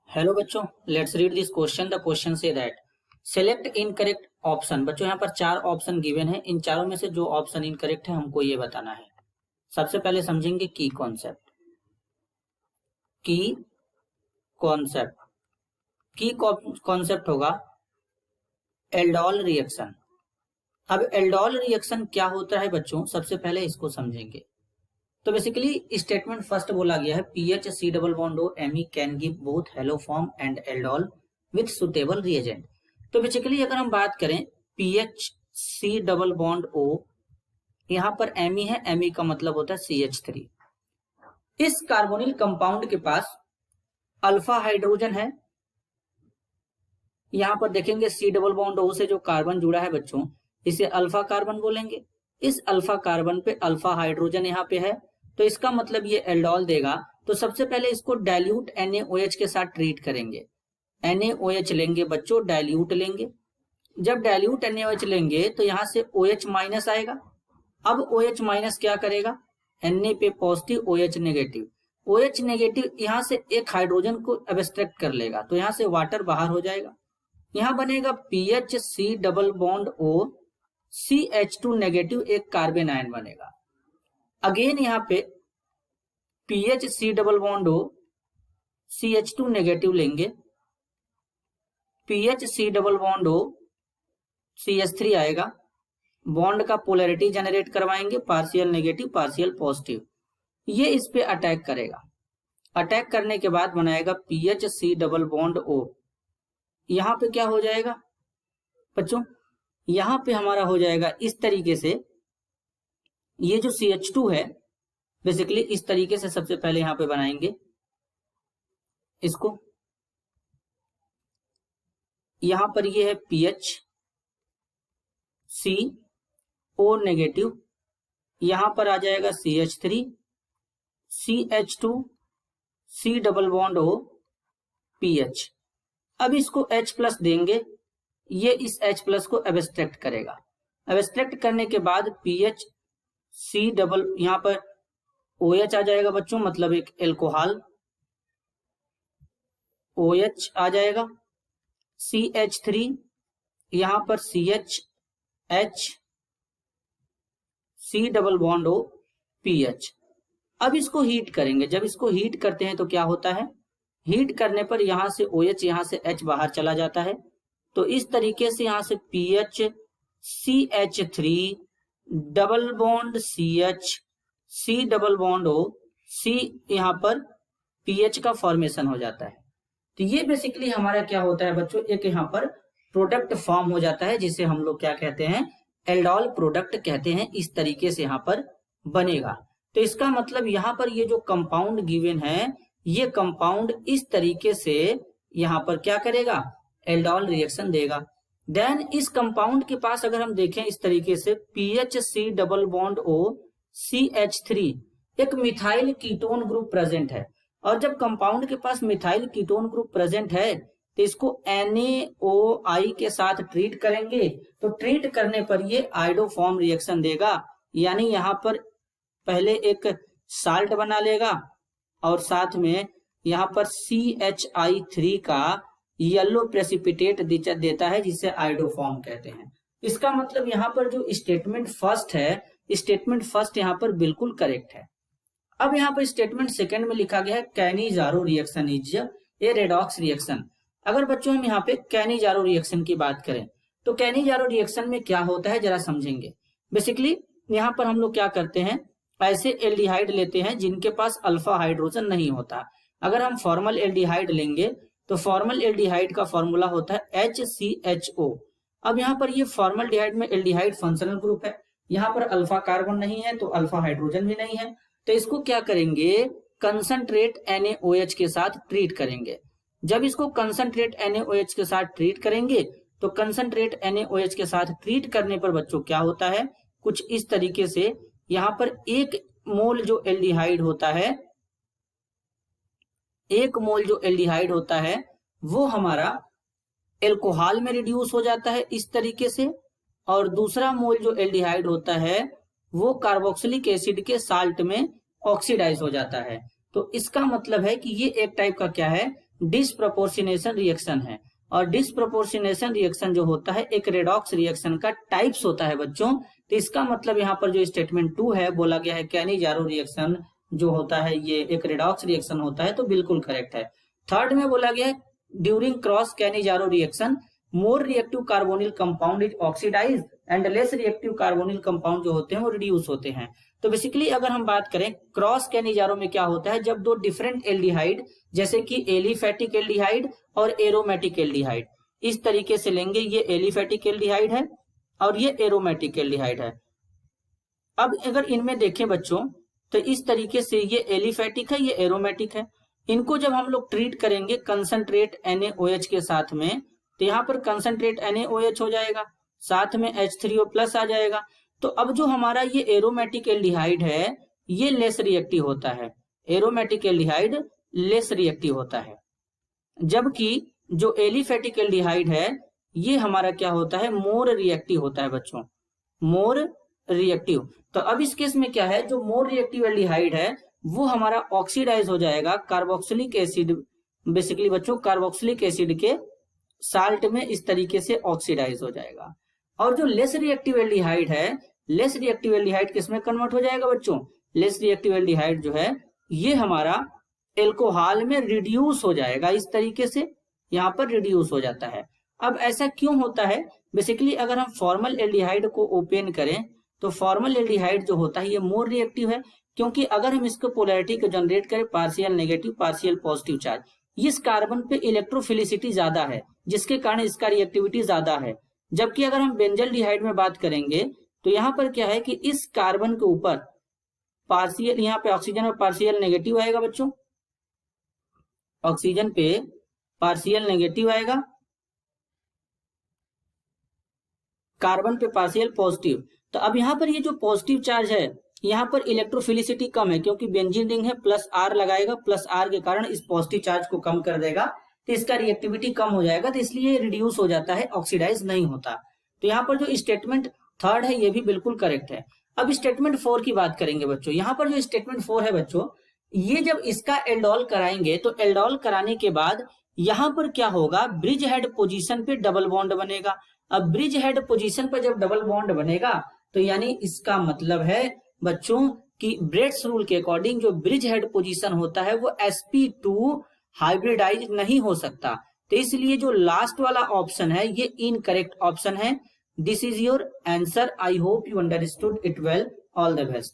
Hello बच्चों, let's read this question. The question say that select incorrect option. बच्चों यहाँ पर चार ऑप्शन गिवन है, इन चारों में से जो ऑप्शन इनकरेक्ट है हमको ये बताना है। सबसे पहले समझेंगे की कॉन्सेप्ट। की कॉन्सेप्ट होगा एल्डोल रिएक्शन। अब एल्डोल रिएक्शन क्या होता है बच्चों, सबसे पहले इसको समझेंगे। तो बेसिकली स्टेटमेंट फर्स्ट बोला गया है PH C double bond O amy can give both haloform and aldol with suitable reagent. तो बेसिकली अगर हम बात करें PH C double bond O, यहां पर एमी है, एमी का मतलब होता है CH3। इस कार्बोनिल कंपाउंड के पास अल्फा हाइड्रोजन है। यहां पर देखेंगे सी डबल बॉन्ड ओ से जो कार्बन जुड़ा है बच्चों, इसे अल्फा कार्बन बोलेंगे। इस अल्फा कार्बन पे अल्फा हाइड्रोजन यहाँ पे है, तो इसका मतलब ये एल्डोल देगा। तो सबसे पहले इसको डाइल्यूट NaOH के साथ ट्रीट करेंगे। NaOH लेंगे बच्चों, डाइल्यूट लेंगे। जब डाइल्यूट NaOH लेंगे तो यहाँ से OH माइनस आएगा। अब OH माइनस क्या करेगा, Na पे positive, OH negative. OH negative यहाँ से एक हाइड्रोजन को एब्स्ट्रैक्ट कर लेगा, तो यहाँ से वाटर बाहर हो जाएगा। यहाँ बनेगा PHC double bond O CH2 negative, एक कार्बन आयन बनेगा। अगेन यहाँ पे PHC double bond O CH2 negative लेंगे, PHC double bond O CH3 आएगा। बॉन्ड का पोलैरिटी जनरेट करवाएंगे, पार्शियल नेगेटिव पार्शियल पॉजिटिव। ये इस पे अटैक करेगा। अटैक करने के बाद बनाएगा PHC डबल बॉन्ड O। यहाँ पे क्या हो जाएगा बच्चों, यहाँ पे हमारा हो जाएगा इस तरीके से। ये जो CH2 है बेसिकली इस तरीके से सबसे पहले यहाँ पे बनाएंगे इसको। यहाँ पर ये है PHC O नेगेटिव, यहाँ पर आ जाएगा CH3 CH2 C double bond O PH। अब इसको H प्लस देंगे, ये इस H प्लस को एब्स्ट्रैक्ट करेगा। एब्स्ट्रैक्ट करने के बाद PHC डबल, यहाँ पर OH आ जाएगा बच्चों, मतलब एक एल्कोहल OH आ जाएगा। CH3 यहाँ पर CH C double bond O PH। अब इसको हीट करेंगे। जब इसको हीट करते हैं तो क्या होता है, हीट करने पर यहां से OH, यहां से H बाहर चला जाता है। तो इस तरीके से यहां से PHCH3 double bond CH C double bond O C, यहाँ पर PH का फॉर्मेशन हो जाता है। तो ये बेसिकली हमारा क्या होता है बच्चों, एक यहाँ पर प्रोडक्ट फॉर्म हो जाता है, जिसे हम लोग क्या कहते हैं, एल्डोल प्रोडक्ट कहते हैं। इस तरीके से यहाँ पर बनेगा। तो इसका मतलब यहाँ पर ये जो कंपाउंड गिवन है, ये कंपाउंड इस तरीके से यहाँ पर क्या करेगा, एल्डोल रिएक्शन देगा। देन इस कंपाउंड के पास अगर हम देखें इस तरीके से PHC double bond O CH3, एक मिथाइल कीटोन ग्रुप प्रेजेंट है। और जब कंपाउंड के पास मिथाइल कीटोन ग्रुप प्रेजेंट है तो इसको NaOI के साथ ट्रीट करेंगे। तो ट्रीट करने पर ये आइडोफॉर्म रिएक्शन देगा, यानी यहाँ पर पहले एक साल्ट बना लेगा और साथ में यहाँ पर CHI3 का येलो प्रेसिपिटेट देता है, जिसे आइडोफॉर्म कहते हैं। इसका मतलब यहाँ पर जो स्टेटमेंट फर्स्ट है, स्टेटमेंट फर्स्ट यहाँ पर बिल्कुल करेक्ट है। अब यहाँ पर स्टेटमेंट सेकंड में लिखा गया है Cannizzaro reaction is a redox reaction. अगर बच्चों हम यहाँ पे कैनिजारो रिएक्शन की बात करें तो कैनिजारो रिएक्शन में क्या होता है जरा समझेंगे। बेसिकली यहाँ पर हम लोग क्या करते हैं, ऐसे एल्डिहाइड लेते हैं जिनके पास अल्फा हाइड्रोजन नहीं होता। अगर हम फॉर्मल एल्डिहाइड लेंगे तो फॉर्मल एल्डिहाइड का फॉर्मूला होता है HCHO। अब यहाँ पर ये फॉर्मल डिहाइड में एल्डिहाइड फंक्शनल ग्रुप है, यहाँ पर अल्फा कार्बन नहीं है तो अल्फा हाइड्रोजन भी नहीं है। तो इसको क्या करेंगे, कंसंट्रेट NaOH के साथ ट्रीट करेंगे। जब इसको कंसंट्रेट NaOH के साथ ट्रीट करेंगे तो कंसंट्रेट NaOH के साथ ट्रीट करने पर बच्चों क्या होता है, कुछ इस तरीके से यहाँ पर एक मोल जो एल्डिहाइड होता है वो हमारा एल्कोहल में रिड्यूस हो जाता है इस तरीके से, और दूसरा मोल जो एल्डिहाइड होता है वो कार्बोक्सिलिक एसिड के साल्ट में ऑक्सीडाइज हो जाता है। तो इसका मतलब है कि ये एक टाइप का क्या है, डिसप्रोपोर्शनेशन रिएक्शन है। और डिसप्रोपोर्शनेशन रिएक्शन जो होता है एक रेडॉक्स रिएक्शन का टाइप्स होता है बच्चों। तो इसका मतलब यहाँ पर जो स्टेटमेंट 2 है बोला गया है कैनिजारो रिएक्शन जो होता है ये एक रेडॉक्स रिएक्शन होता है, तो बिल्कुल करेक्ट है। थर्ड में बोला गया है during cross Cannizzaro reaction more reactive carbonyl compound is oxidise and less reactive carbonyl compound जो होते हैं वो रिड्यूस होते हैं। तो बेसिकली अगर हम बात करें क्रॉस कैनिजारो में क्या होता है, जब दो डिफरेंट एल्डिहाइड जैसे कि एलिफेटिक एल्डिहाइड और एरोमेटिक एल्डिहाइड इस तरीके से लेंगे, ये एलिफेटिक एल्डिहाइड है और ये एरोमेटिक एल्डिहाइड है। अब अगर इनमें देखें बच्चों तो इस तरीके से ये एलिफेटिक है, ये एरोमेटिक है। इनको जब हम लोग ट्रीट करेंगे कंसंट्रेट NaOH के साथ में, तो यहाँ पर कंसंट्रेट NaOH हो जाएगा, साथ में H3O+ आ जाएगा। तो अब जो हमारा ये एरोमेटिक एल्डिहाइड है ये लेस रिएक्टिव होता है, एरोमेटिक एल्डिहाइड लेस रिएक्टिव होता है, जबकि जो एलिफेटिक एल्डिहाइड है ये हमारा क्या होता है, मोर रिएक्टिव होता है बच्चों, मोर रिएक्टिव। तो अब इस केस में क्या है, जो मोर रिएक्टिव एल्डिहाइड है वो हमारा ऑक्सीडाइज हो जाएगा कार्बोक्सिलिक एसिड, बेसिकली बच्चों कार्बोक्सिलिक एसिड के साल्ट में इस तरीके से ऑक्सीडाइज हो जाएगा। और जो लेस रिएक्टिव एल्डिहाइड है, लेस रिएक्टिव एल्डिहाइड किस में कन्वर्ट हो जाएगा बच्चों, लेस रिएक्टिव एल्डिहाइड जो है ये हमारा एल्कोहल में रिड्यूस हो जाएगा, इस तरीके से यहाँ पर रिड्यूस हो जाता है। अब ऐसा क्यों होता है, बेसिकली अगर हम फॉर्मल एल्डिहाइड को ओपन करें तो फॉर्मल एल्डिहाइड जो होता है ये मोर रिएक्टिव है, क्योंकि अगर हम इसको पोलैरिटी को जनरेट करें partial negative partial positive charge, इस कार्बन पे इलेक्ट्रोफिलिसिटी ज्यादा है जिसके कारण इसका रिएक्टिविटी ज्यादा है। जबकि अगर हम बेंजल्डिहाइड में बात करेंगे तो यहाँ पर क्या है कि इस कार्बन के ऊपर पार्शियल, यहाँ पे ऑक्सीजन में पार्शियल नेगेटिव आएगा बच्चों, ऑक्सीजन पे पार्शियल नेगेटिव आएगा, कार्बन पे पार्शियल पॉजिटिव। तो अब यहाँ पर ये जो पॉजिटिव चार्ज है यहाँ पर इलेक्ट्रोफिलिसिटी कम है, क्योंकि बेंजीन रिंग है +R लगाएगा, +R के कारण इस पॉजिटिव चार्ज को कम कर देगा, तो इसका रिएक्टिविटी कम हो जाएगा, तो इसलिए रिड्यूस हो जाता है, ऑक्सीडाइज नहीं होता। तो यहाँ पर जो स्टेटमेंट थर्ड है ये भी बिल्कुल करेक्ट है। अब स्टेटमेंट 4 की बात करेंगे बच्चों। यहाँ पर जो स्टेटमेंट 4 है बच्चों, ये जब इसका एल्डोल कराएंगे तो एल्डोल कराने के बाद यहाँ पर क्या होगा, ब्रिज हेड पोजीशन पे डबल बॉन्ड बनेगा। अब ब्रिज हेड पोजीशन पर जब डबल बॉन्ड बनेगा तो यानी इसका मतलब है बच्चों कि ब्रेड्स रूल के अकॉर्डिंग जो ब्रिज हेड पोजीशन होता है वो sp2 हाइब्रिडाइज नहीं हो सकता। तो इसलिए जो लास्ट वाला ऑप्शन है ये इनकरेक्ट ऑप्शन है। This is your answer. I hope you understood it well. All the best.